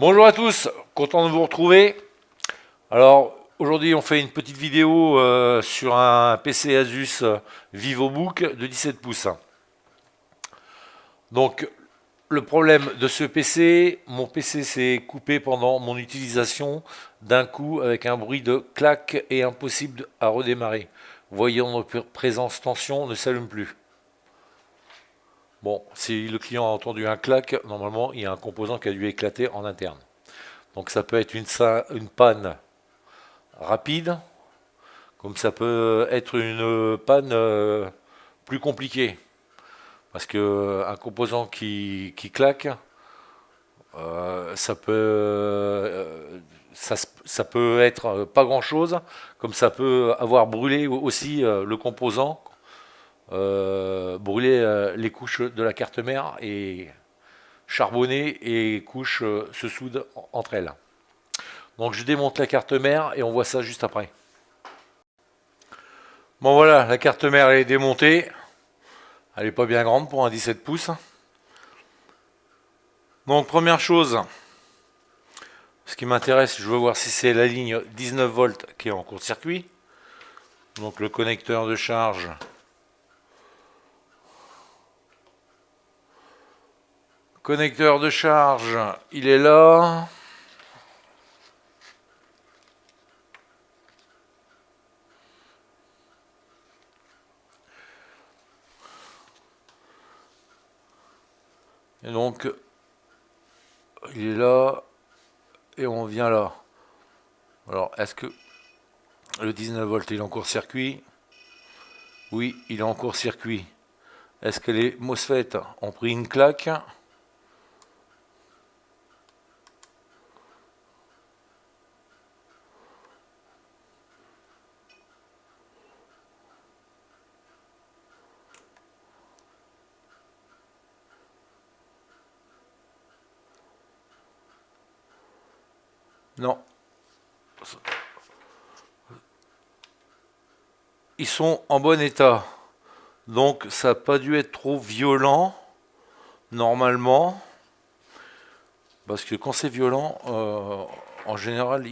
Bonjour à tous, content de vous retrouver. Alors aujourd'hui on fait une petite vidéo sur un PC Asus VivoBook de 17 pouces. Donc le problème de ce PC, mon PC s'est coupé pendant mon utilisation d'un coup avec un bruit de claque et impossible à redémarrer. Voyant notre présence tension ne s'allume plus. Bon, si le client a entendu un claque, normalement il y a un composant qui a dû éclater en interne. Donc ça peut être une panne rapide, comme ça peut être une panne plus compliquée. Parce que un composant qui claque, ça peut être pas grand chose, comme ça peut avoir brûlé aussi le composant, brûler les couches de la carte mère et charbonner et couches se soudent entre elles. Donc je démonte la carte mère et on voit ça juste après. Bon voilà, la carte mère elle est démontée. Elle n'est pas bien grande pour un 17 pouces. Donc première chose, ce qui m'intéresse, je veux voir si c'est la ligne 19 volts qui est en court-circuit. Donc le connecteur de charge. Connecteur de charge, il est là. Et donc, il est là. Et on vient là. Alors, est-ce que le 19 volts il est en court-circuit? Oui, il est en court-circuit. Est-ce que les MOSFET ont pris une claque? Non. Ils sont en bon état. Donc ça n'a pas dû être trop violent, normalement. Parce que quand c'est violent, en général,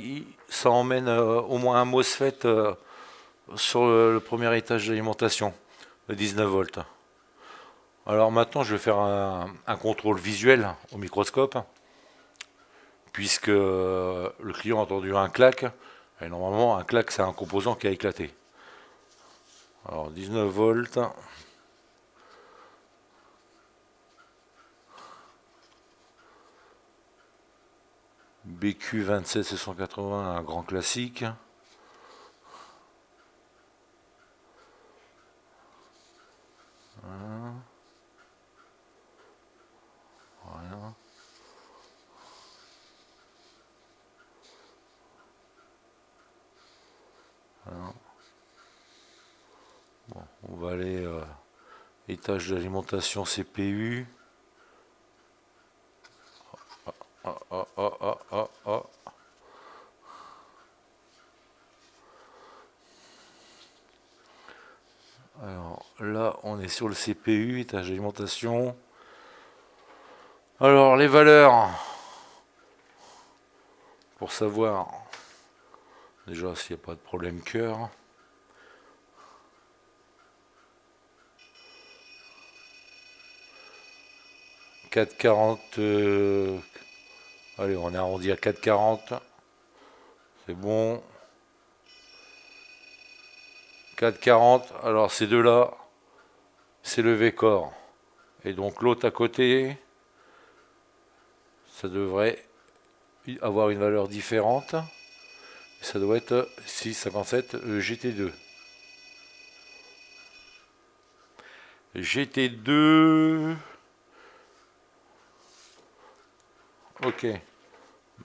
ça emmène au moins un MOSFET sur le premier étage d'alimentation, le 19 volts. Alors maintenant, je vais faire un contrôle visuel au microscope, puisque le client a entendu un claque, et normalement, un claque, c'est un composant qui a éclaté. Alors 19 volts. BQ 27780, un grand classique. Voilà. Voilà. Voilà. Bon, on va aller étage d'alimentation CPU. Ah, ah, ah, ah, ah, ah. Alors là, on est sur le CPU, étage d'alimentation. Alors les valeurs, pour savoir déjà s'il n'y a pas de problème cœur. « 440, allez, on est arrondi à 440, c'est bon. 440, alors ces deux-là, c'est le V-Core. Et donc l'autre à côté, ça devrait avoir une valeur différente. Ça doit être 657 GT2. GT2. Ok.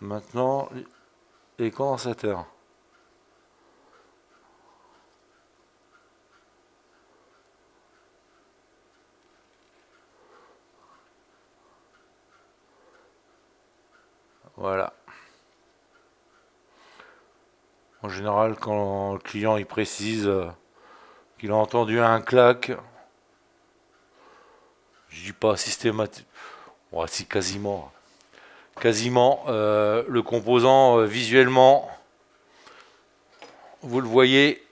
Maintenant, les condensateurs. Voilà. En général, quand le client il précise qu'il a entendu un claque, je dis pas systématique, ouais, si quasiment, quasiment. Le composant visuellement, vous le voyez,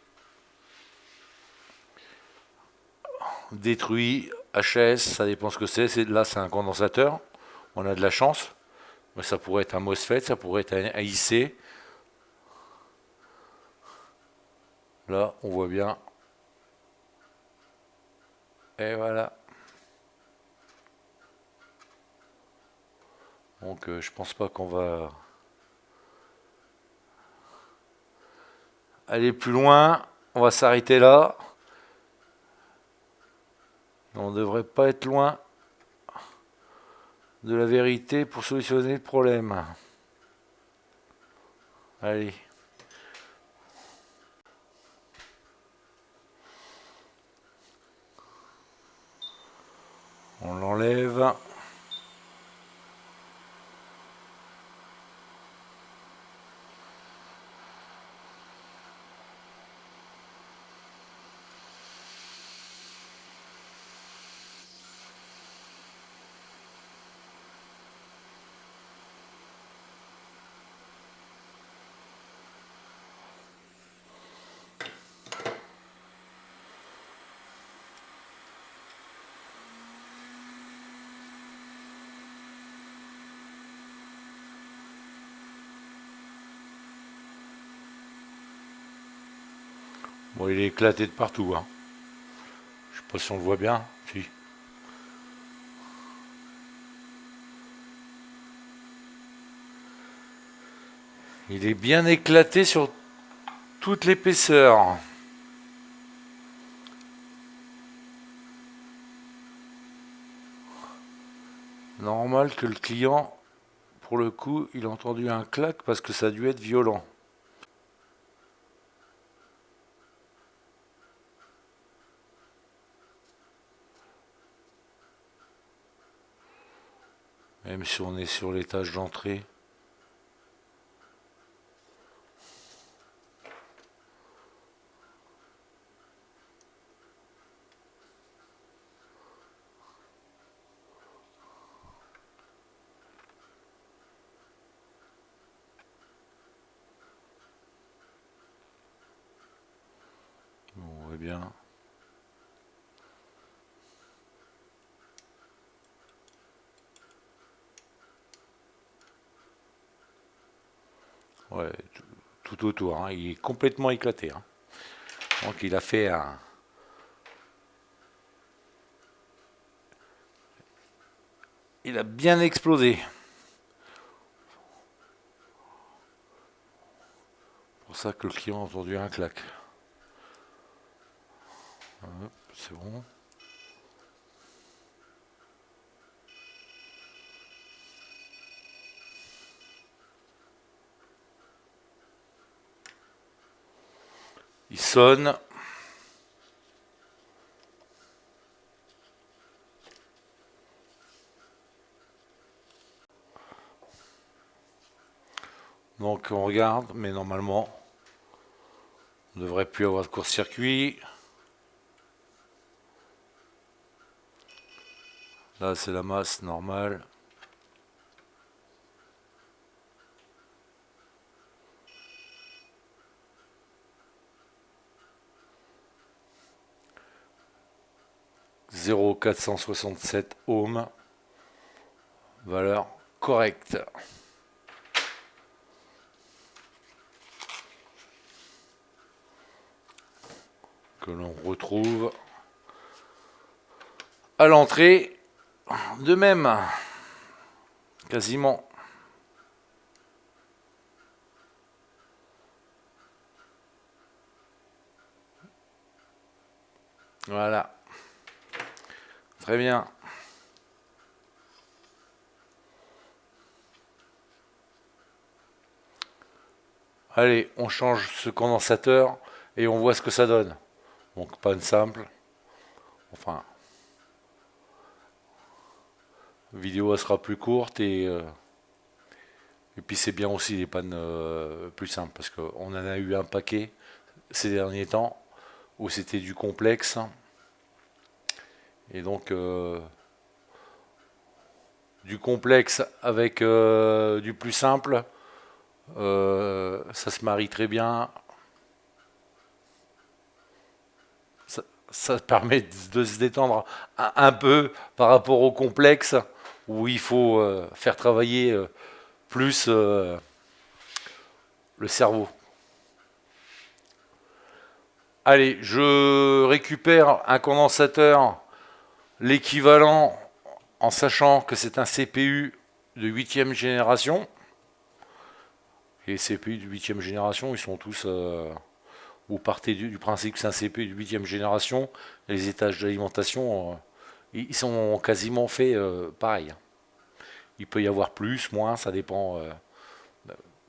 détruit, HS, ça dépend ce que c'est. Là, c'est un condensateur. On a de la chance. Mais ça pourrait être un MOSFET, ça pourrait être un IC. Là, on voit bien. Et voilà. Donc, je pense pas qu'on va aller plus loin. On va s'arrêter là. On ne devrait pas être loin de la vérité pour solutionner le problème. Allez. On l'enlève. Bon, il est éclaté de partout. Hein. Je sais pas si on le voit bien. Si. Il est bien éclaté sur toute l'épaisseur. Normal que le client, pour le coup, il a entendu un clac parce que ça a dû être violent. Même si on est sur l'étage d'entrée. On voit bien. Ouais, tout autour. Hein. Il est complètement éclaté. Hein. Donc il a fait un... Il a bien explosé. C'est pour ça que le client a entendu un clac. C'est bon. Il sonne. Donc on regarde, mais normalement, on ne devrait plus avoir de court-circuit. Là, c'est la masse normale. « 0,467 ohms. Valeur correcte. » Que l'on retrouve à l'entrée de même. Quasiment. Voilà. Très bien. Allez, on change ce condensateur et on voit ce que ça donne. Donc panne simple. Enfin, la vidéo elle sera plus courte et puis c'est bien aussi les pannes plus simples parce qu'on en a eu un paquet ces derniers temps où c'était du complexe et donc du complexe avec du plus simple. Ça se marie très bien. Ça, ça permet de se détendre un peu par rapport au complexe où il faut faire travailler plus le cerveau. Allez, je récupère un condensateur, l'équivalent en sachant que c'est un CPU de 8e génération. Et les CPU de 8e génération, ils sont tous. Vous partez du principe que c'est un CPU de 8e génération. Et les étages d'alimentation, ils sont quasiment faits pareil. Il peut y avoir plus, moins, ça dépend.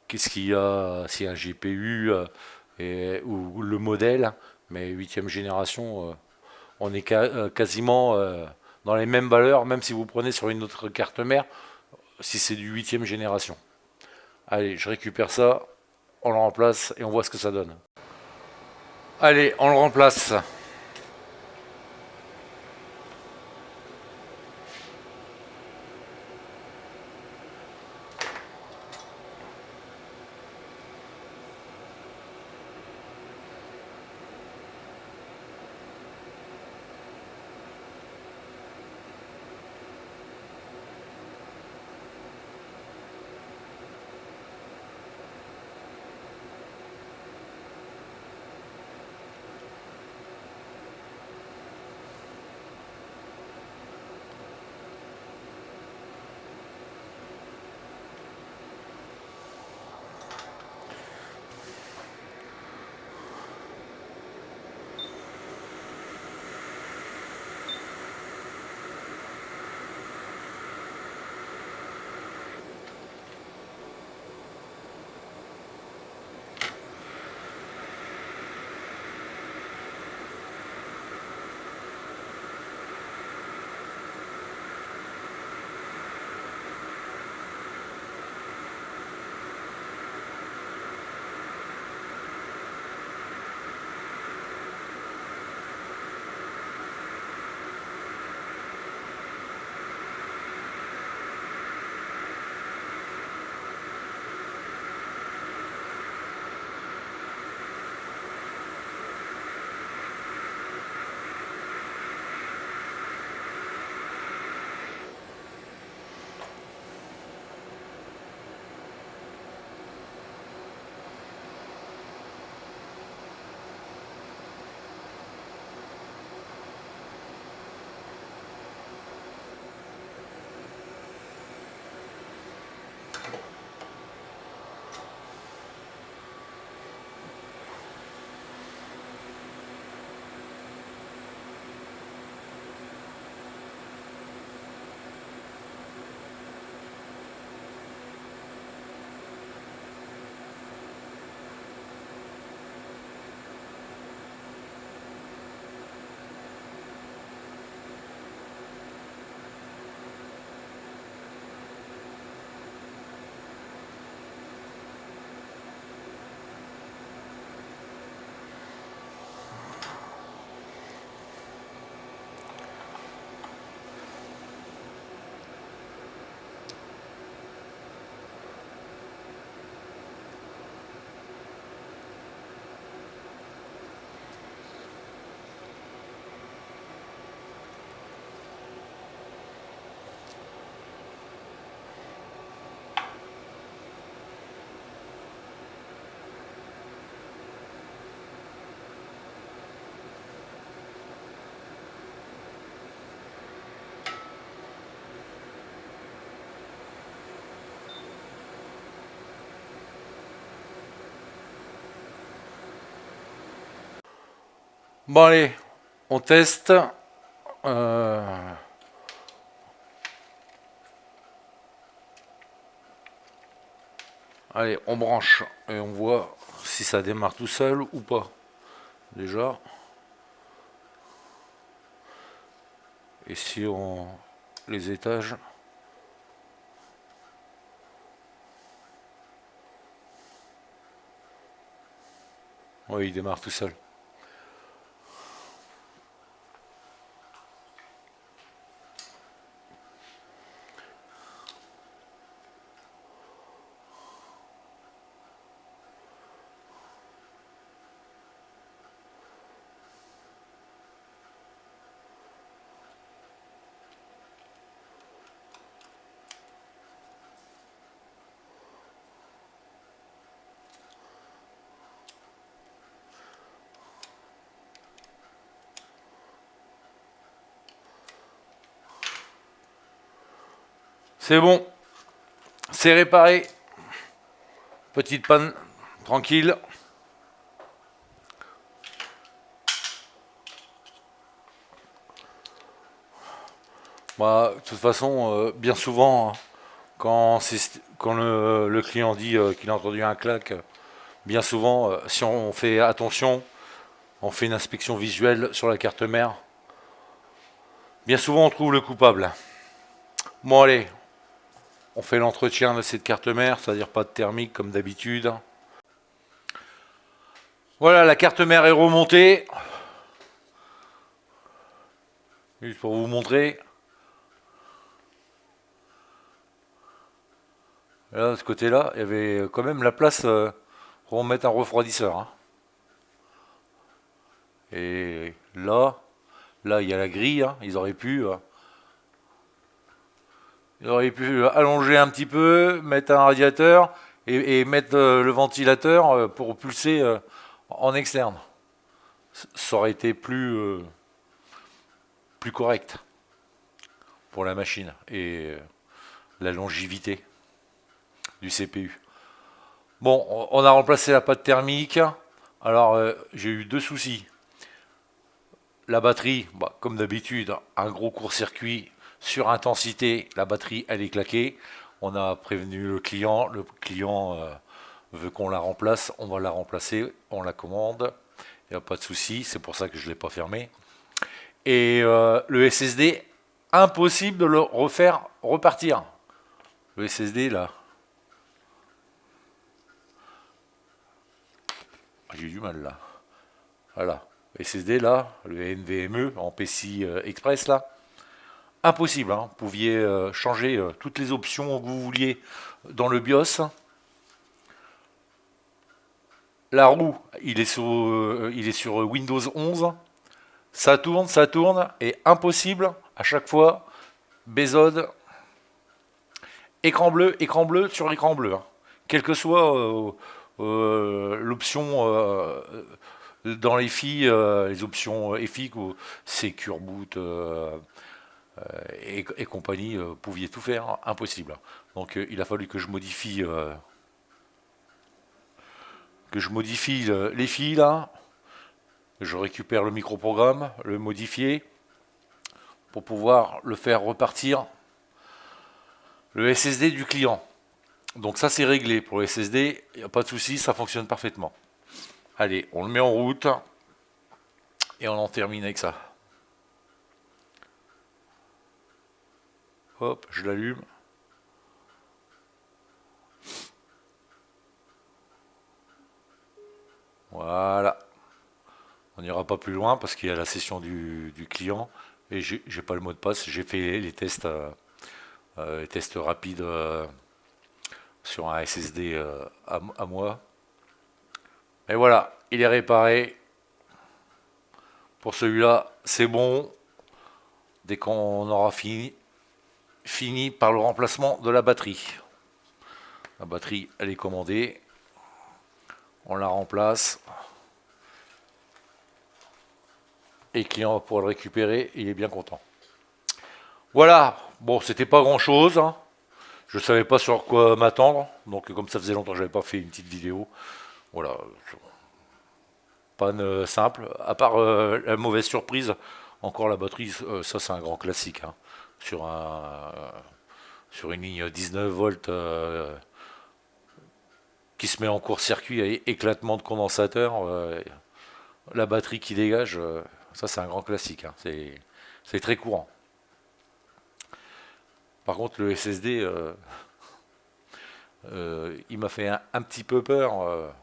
Qu'est-ce qu'il y a, s'il y a un GPU ou le modèle. Mais 8e génération, on est quasiment dans les mêmes valeurs, même si vous prenez sur une autre carte mère, si c'est du 8e génération. Allez, je récupère ça, on le remplace et on voit ce que ça donne. Allez, on le remplace. Bon allez, on teste. Euh, Allez, on branche et on voit si ça démarre tout seul ou pas. Déjà. Et si on les étages. Oui, il démarre tout seul. C'est bon, c'est réparé. Petite panne, tranquille. Bah, de toute façon, bien souvent, hein, quand le client dit qu'il a entendu un clac, bien souvent, si on fait attention, on fait une inspection visuelle sur la carte mère, bien souvent on trouve le coupable. Bon allez, on fait l'entretien de cette carte mère, c'est-à-dire pas de thermique comme d'habitude. Voilà, la carte mère est remontée. Juste pour vous montrer. Là, de ce côté-là, il y avait quand même la place pour mettre un refroidisseur. Hein. Et là, il y a la grille. Hein. Ils auraient pu allonger un petit peu, mettre un radiateur et mettre le ventilateur pour pulser en externe. Ça aurait été plus correct pour la machine et la longévité du CPU. Bon, on a remplacé la pâte thermique. Alors, j'ai eu deux soucis. La batterie, bah, comme d'habitude, un gros court-circuit sur intensité. La batterie, elle est claquée. On a prévenu le client. Le client veut qu'on la remplace. On va la remplacer. On la commande. Il n'y a pas de souci. C'est pour ça que je ne l'ai pas fermé. Et le SSD, impossible de le refaire repartir. Le SSD, là. J'ai du mal, là. Voilà. SSD, là. Le NVMe en PCI Express, là. Impossible. Hein. Vous pouviez changer toutes les options que vous vouliez dans le BIOS. La roue, il est sur Windows 11. Ça tourne, et impossible à chaque fois. Bezod, écran bleu sur écran bleu. Hein. Quelle que soit l'option dans les FI, les options EFI, Secure Boot et compagnie, pouviez tout faire, hein. Impossible. Donc il a fallu que je modifie les fils là. Je récupère le microprogramme, le modifier pour pouvoir le faire repartir le SSD du client. Donc ça c'est réglé pour le SSD, il n'y a pas de souci, ça fonctionne parfaitement. Allez, on le met en route et on en termine avec ça. Hop, je l'allume. Voilà. On n'ira pas plus loin parce qu'il y a la session du client et j'ai pas le mot de passe. J'ai fait les tests rapides sur un SSD à moi. Et voilà, il est réparé. Pour celui-là, c'est bon. Dès qu'on aura fini par le remplacement de la batterie. La batterie, elle est commandée. On la remplace. Et le client va pouvoir le récupérer. Il est bien content. Voilà. Bon, c'était pas grand-chose. Hein. Je savais pas sur quoi m'attendre. Donc, comme ça faisait longtemps que j'avais pas fait une petite vidéo. Voilà. Panne simple. À part la mauvaise surprise. Encore la batterie, ça c'est un grand classique. Hein. Sur une ligne 19 volts qui se met en court-circuit et éclatement de condensateur, la batterie qui dégage, ça c'est un grand classique. Hein. C'est très courant. Par contre, le SSD, il m'a fait un petit peu peur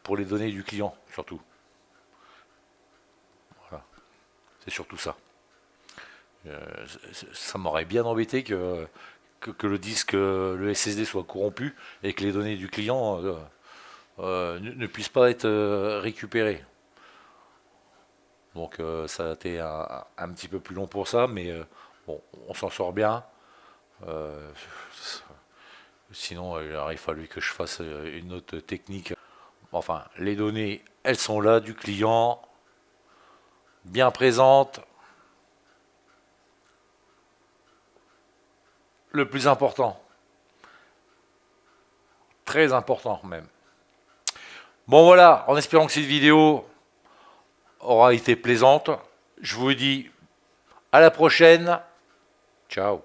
pour les données du client, surtout. Voilà. C'est surtout ça. Ça m'aurait bien embêté que le disque, le SSD soit corrompu et que les données du client ne puissent pas être récupérées. Donc ça a été un petit peu plus long pour ça, mais bon, on s'en sort bien. Euh, Sinon, il aurait fallu que je fasse une autre technique. Enfin, les données, elles sont là du client, bien présentes. le plus important. Très important même. Bon voilà, en espérant que cette vidéo aura été plaisante, je vous dis à la prochaine. Ciao.